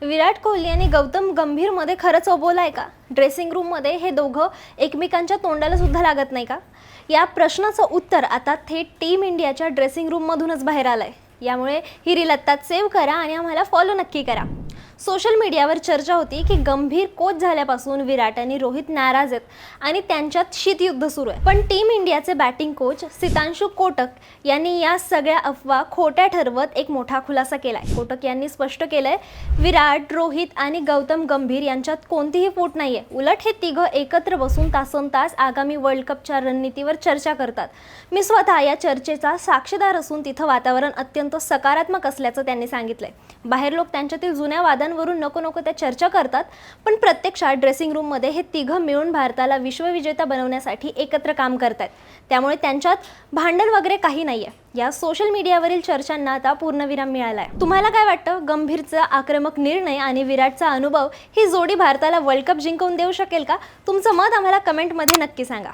विराट कोहली आणि गौतम गंभीरमध्ये खरंच अबोला आहे का? ड्रेसिंग रूममध्ये हे दोघं एकमेकांच्या तोंडाला सुद्धा लागत नाही का? या प्रश्नाचं उत्तर आता थेट टीम इंडियाच्या ड्रेसिंग रूममधूनच बाहेर आलंय. यामुळे ही रील आत्ताच सेव्ह करा आणि आम्हाला फॉलो नक्की करा. सोशल मीडियावर चर्चा होती की गंभीर कोच झाल्यापासून विराट आणि रोहित नाराज आहेत आणि त्यांच्यात शीतयुद्ध सुरू आहे. पण टीम इंडियाचे बॅटिंग कोच सितांशु कोटक यांनी या सगळ्या अफवा खोट्या ठरवत एक मोठा खुलासा केलाय. कोटक यांनी स्पष्ट केलंय, विराट, रोहित आणि गौतम गंभीर यांच्यात कोणतीही फूट नाहीये. उलट हे तिघं एकत्र बसून तासनतास आगामी वर्ल्ड कपच्या रणनीतीवर चर्चा करतात. मी स्वतः या चर्चेचा साक्षीदार असून तिथं वातावरण अत्यंत सकारात्मक असल्याचं त्यांनी सांगितलंय. बाहेर लोक त्यांच्यातील जुन्या वादांवरून नको त्या चर्चा करतात, पण प्रत्यक्षात ड्रेसिंग रूममध्ये हे तिघं मिळून भारताला विश्वविजेता बनवण्यासाठी एकत्र काम करतात. त्यामुळे त्यांच्यात भांडण वगैरे काही नाहीये. या सोशल मीडियावरील चर्चांना आता पूर्णविराम मिळालाय. तुम्हाला काय वाटतं? गंभीरचा आक्रमक निर्णय आणि विराटचा अनुभव ही जोडी भारताला वर्ल्ड कप जिंकवून देऊ शकेल का? तुमचं मत आम्हाला कमेंटमध्ये नक्की सांगा.